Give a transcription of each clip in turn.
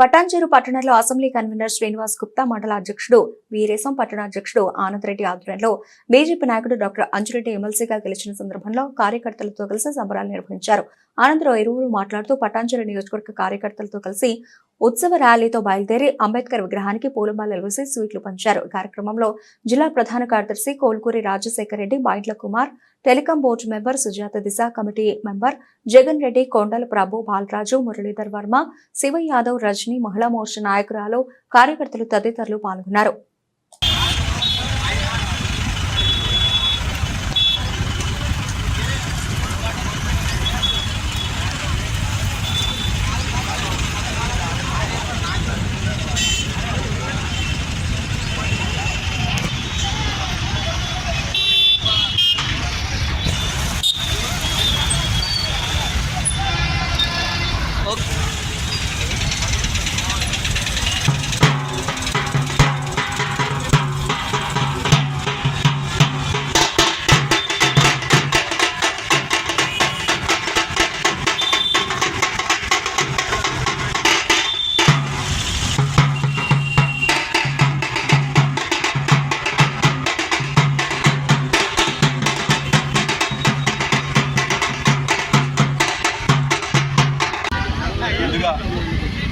పటాన్చెరు పట్టణంలో assembly convener Srinivas Gupta, మండల అధ్యక్షుడు వీరేశం, పట్టణ అధ్యక్షుడు ఆనందరెడ్డి ఆధ్వర్యంలో బీజేపీ నాయకుడు డాక్టర్ అంజురెడ్డి ఎమ్మెల్సీగా గెలిచిన సందర్భంలో కార్యకర్తలతో కలిసి సంబరాలు నిర్వహించారు. అనంతరం ఇరువురు మాట్లాడుతూ పటాన్చెరు నియోజకవర్గ కార్యకర్తలతో కలిసి ఉత్సవ ర్యాలీతో బయలుదేరి అంబేద్కర్ విగ్రహానికి పూలమాలలు వేసి స్వీట్లు పంచారు. కార్యక్రమంలో జిల్లా ప్రధాన కార్యదర్శి Kolkuri Rajasekhar Reddy, Bayintla Kumar, telecom board member Sujatha, Disha committee member Jagan Reddy, Kondala Prabhu, Balaraju, Muralidhar Varma, Shiva Yadav, Rajani, మహిళా మోర్చా నాయకురాలు, కార్యకర్తలు తదితరులు పాల్గొన్నారు.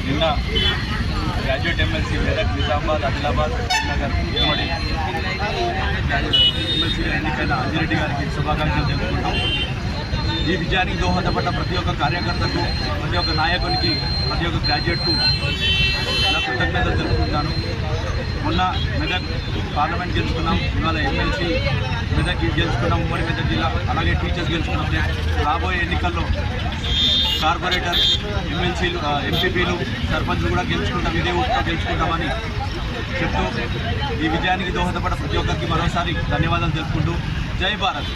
నిన్న గ్రాడ్యుయేట్ ఎమ్మెల్సీ మెదక్, నిజామాబాద్, ఆదిలాబాద్, నగర్ ఉమ్మడి ఎమ్మెల్సీగా ఎన్నికైన అంజిరెడ్డి గారికి శుభాకాంక్షలు తెలుపుకుంటాం. ఈ విజయానికి దోహదపడ్డ ప్రతి ఒక్క కార్యకర్తకు, ప్రతి ఒక్క నాయకునికి, ప్రతి ఒక్క గ్రాడ్యుయేట్కు నా కృతజ్ఞతలు తెలుపుకుంటాను. మొన్న మెదక్ పార్లమెంట్ గెలుచుకున్నాం, ఇవాళ ఎమ్మెల్సీ మెదక్ గెలుచుకున్నాం, ఉమ్మడి మెదక్ జిల్లా, అలాగే టీచర్స్ గెలుచుకున్నాం. రాబోయే ఎన్నికల్లో కార్పొరేటర్, ఎమ్మెల్సీలు, ఎంపీపీలు, సర్పంచ్లు కూడా గెలుచుకుంటాం, ఇదే ఊరితో గెలుచుకుంటామని చెప్తూ ఈ విజయానికి దోహదపడ్డ ప్రతి ఒక్కరికి మరోసారి ధన్యవాదాలు తెలుపుకుంటూ జై భారత్.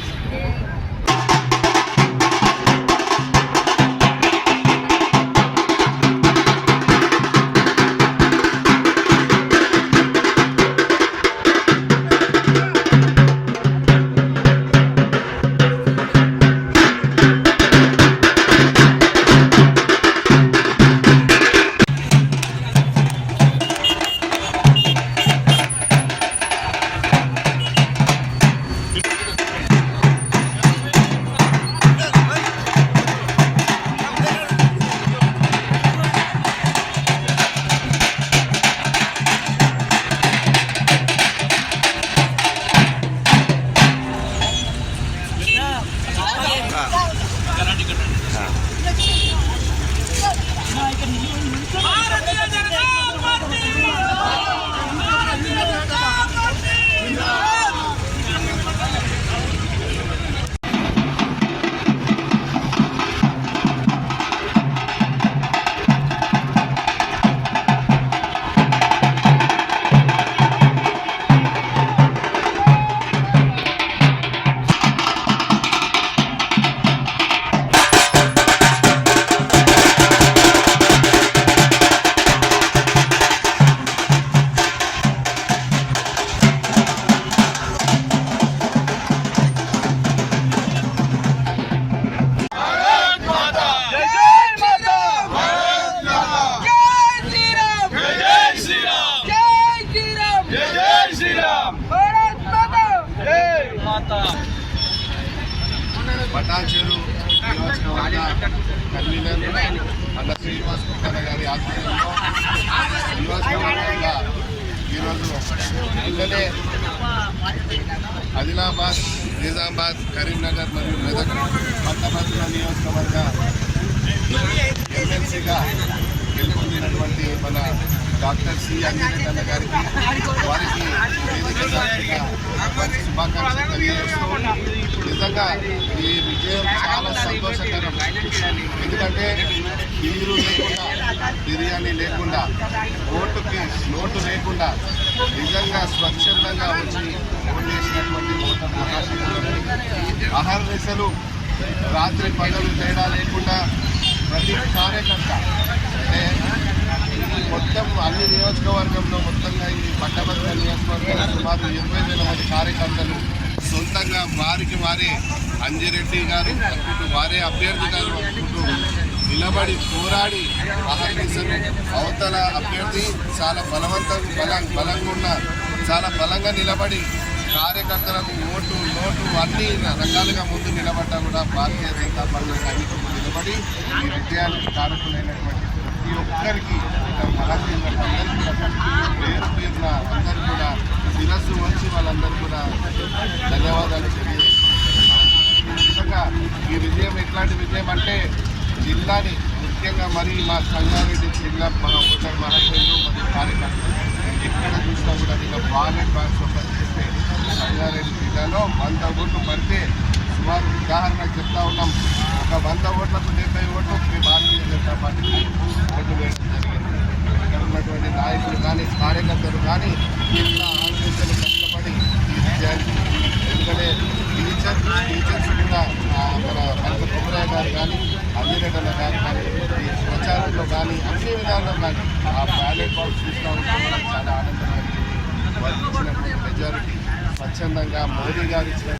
పటాన్చెరు నియోజకవర్గ కన్వీనర్ అన్న శ్రీనివాస్ గుప్తా గారి ఆధ్వర్యంలో నియోజకవర్గంగా ఈరోజు నిన్ననే ఆదిలాబాద్, నిజామాబాద్, కరీంనగర్ మరియు మెదక్ పట్టభద్రుల నియోజకవర్గ ఎమ్మెల్సీగా గెలుపొందినటువంటి మన డాక్టర్ సి అంజిరెడ్డి అన్న గారికి, వారికి శుభాకాంక్షలు తెలియజేస్తూ, నిజంగా ఈ విజయం చాలా సంతోషకరం. ఎందుకంటే నీరు లేకుండా, బిర్యానీ లేకుండా, ఓటుకి నోటు లేకుండా నిజంగా స్వచ్ఛందంగా వచ్చి ఓటు చేసినటువంటి ఓటర్ మహాశయులు, అహర్నిశలు రాత్రి పగలు తేడా లేకుండా ప్రతి కార్యకర్త, అంటే మొత్తం అన్ని నియోజకవర్గంలో మొత్తంగా ఈ పట్టభద్రుల నియోజకవర్గంలో సుమారు 20,000 మంది కార్యకర్తలు సొంతంగా వారికి వారే అంజిరెడ్డి గారు అనుకుంటూ, వారే అభ్యర్థి గారు అనుకుంటూ నిలబడి పోరాడి అహర్నిశలు అవతల అభ్యర్థి చాలా బలంగా ఉన్న చాలా బలంగా నిలబడి కార్యకర్తలకు ఓటు నోటు అన్ని రకాలుగా ముందు నిలబడ్డా కూడా భారతీయ జనతా పార్టీ సైనికులు నిలబడి ఈ విజయానికి కారకులైనటువంటి ప్రతి ఒక్కరికి పేరు పేరున అందరూ కూడా శిరస్సు వచ్చి వాళ్ళందరూ కూడా ధన్యవాదాలు తెలియజేసుకుంటున్నాం. నిజంగా ఈ విజయం ఎట్లాంటి విజయం అంటే జిల్లాని ముఖ్యంగా మరి మా సంగారెడ్డి జిల్లా మన ఓటర్ మహాశైలు మరియు కార్యకర్తలు ఎక్కడ చూసినా కూడా ఇంకా బాలెట్ బాక్స్ ఓపెన్ చేస్తే సంగారెడ్డి జిల్లాలో 100 ఓట్లు పడితే సుమారు ఉదాహరణకు చెప్తా ఉన్నాం, ఒక 100 ఓట్లకు 70 ఓట్లు భారతీయ జనతా పార్టీకి ఓటు వేయడం జరిగింది. ఇక్కడ ఉన్నటువంటి నాయకులు కానీ కార్యకర్తలు కానీ ఇట్లా ఆలోచనలు కష్టపడి ఈ విజయానికి, ఎందుకంటే టీచర్స్ కూడా మన కనక కుమరయ్య గారు కానీ అమ్మిరెడ్డి గారు కానీ ఈ ప్రచారంలో కానీ అన్ని విధాల్లో కానీ ఆ బ్యాలెట్ బాక్స్ చూస్తూ ఉంటే మనకు చాలా ఆనందంగా వారు ఇచ్చినటువంటి మెజారిటీ స్వచ్ఛందంగా మోదీ గారు ఇచ్చిన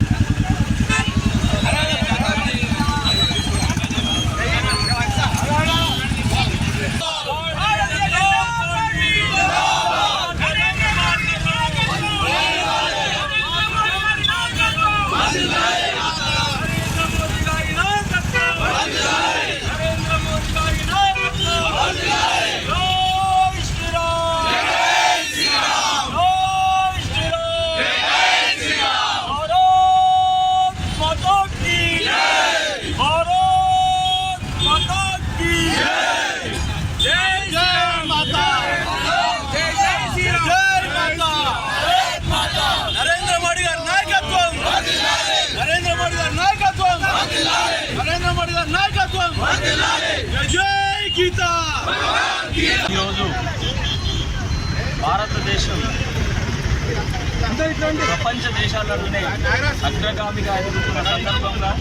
ఈరోజు భారతదేశం ప్రపంచ దేశాలలోనే అగ్రగామిగా ఎదుగుతున్న సందర్భంగా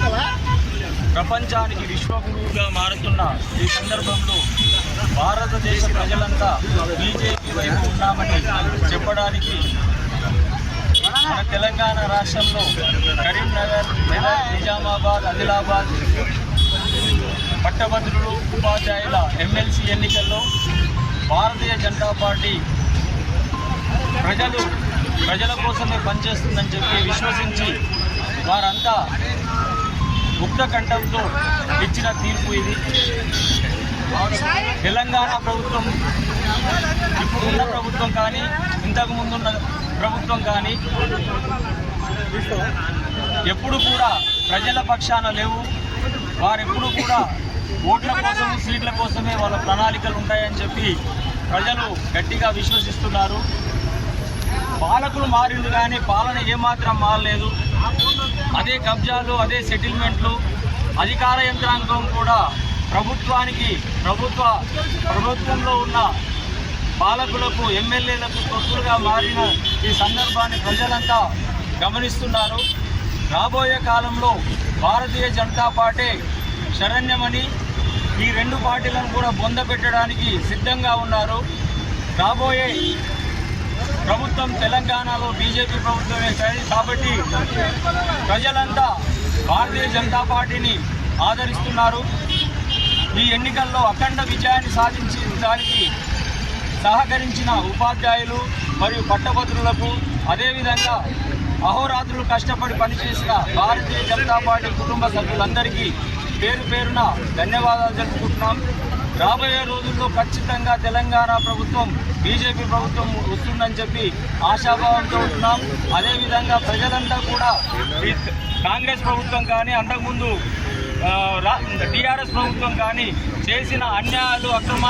ప్రపంచానికి విశ్వగురువుగా మారుతున్న ఈ సందర్భంలో భారతదేశ ప్రజలంతా బీజేపీ వైపు ఉన్నామని చెప్పడానికి మన తెలంగాణ రాష్ట్రంలో కరీంనగర్, మెదక్, నిజామాబాద్, ఆదిలాబాద్ పట్టభద్రులు, ఉపాధ్యాయుల ఎమ్మెల్సీ ఎన్నికల్లో భారతీయ జనతా పార్టీ ప్రజల కోసమే పనిచేస్తుందని చెప్పి విశ్వసించి వారంతా ముక్త కంఠంతో ఇచ్చిన తీర్పు ఇది. తెలంగాణ ప్రభుత్వం, ఇప్పుడున్న ప్రభుత్వం కానీ ఇంతకు ముందున్న ప్రభుత్వం కానీ ఎప్పుడు కూడా ప్రజల పక్షాన లేవు. వారెప్పుడు కూడా ఓట్ల కోసం, సీట్ల కోసమే వాళ్ళ ప్రణాళికలు ఉంటాయని చెప్పి ప్రజలు గట్టిగా విశ్వసిస్తున్నారు. పాలకులు మారింది కానీ పాలన ఏమాత్రం మారలేదు. అదే కబ్జాలు, అదే సెటిల్మెంట్లు, అధికార యంత్రాంగం కూడా ప్రభుత్వంలో ఉన్న పాలకులకు, ఎమ్మెల్యేలకు తొత్తులుగా మారిన ఈ సందర్భాన్ని ప్రజలంతా గమనిస్తున్నారు. రాబోయే కాలంలో భారతీయ జనతా పార్టీ శరణ్యమని ఈ రెండు పార్టీలను కూడా బొందపెట్టడానికి సిద్ధంగా ఉన్నారు. రాబోయే ప్రభుత్వం తెలంగాణలో బీజేపీ ప్రభుత్వమే కాబట్టి ప్రజలంతా భారతీయ జనతా పార్టీని ఆదరిస్తున్నారు. ఈ ఎన్నికల్లో అఖండ విజయాన్ని సాధించడానికి సహకరించిన ఉపాధ్యాయులు మరియు పట్టభద్రులకు, అదేవిధంగా అహోరాత్రులు కష్టపడి పనిచేసిన భారతీయ జనతా పార్టీ కుటుంబ సభ్యులందరికీ పేరు పేరున ధన్యవాదాలు తెలుపుకుంటున్నాం. రాబోయే రోజుల్లో ఖచ్చితంగా తెలంగాణ ప్రభుత్వం బీజేపీ ప్రభుత్వం వస్తుందని చెప్పి ఆశాభావంతో ఉంటున్నాం. అదేవిధంగా ప్రజలంతా కూడా కాంగ్రెస్ ప్రభుత్వం కానీ, అంతకుముందు టీఆర్ఎస్ ప్రభుత్వం కానీ చేసిన అన్యాయాలు, అక్రమాలు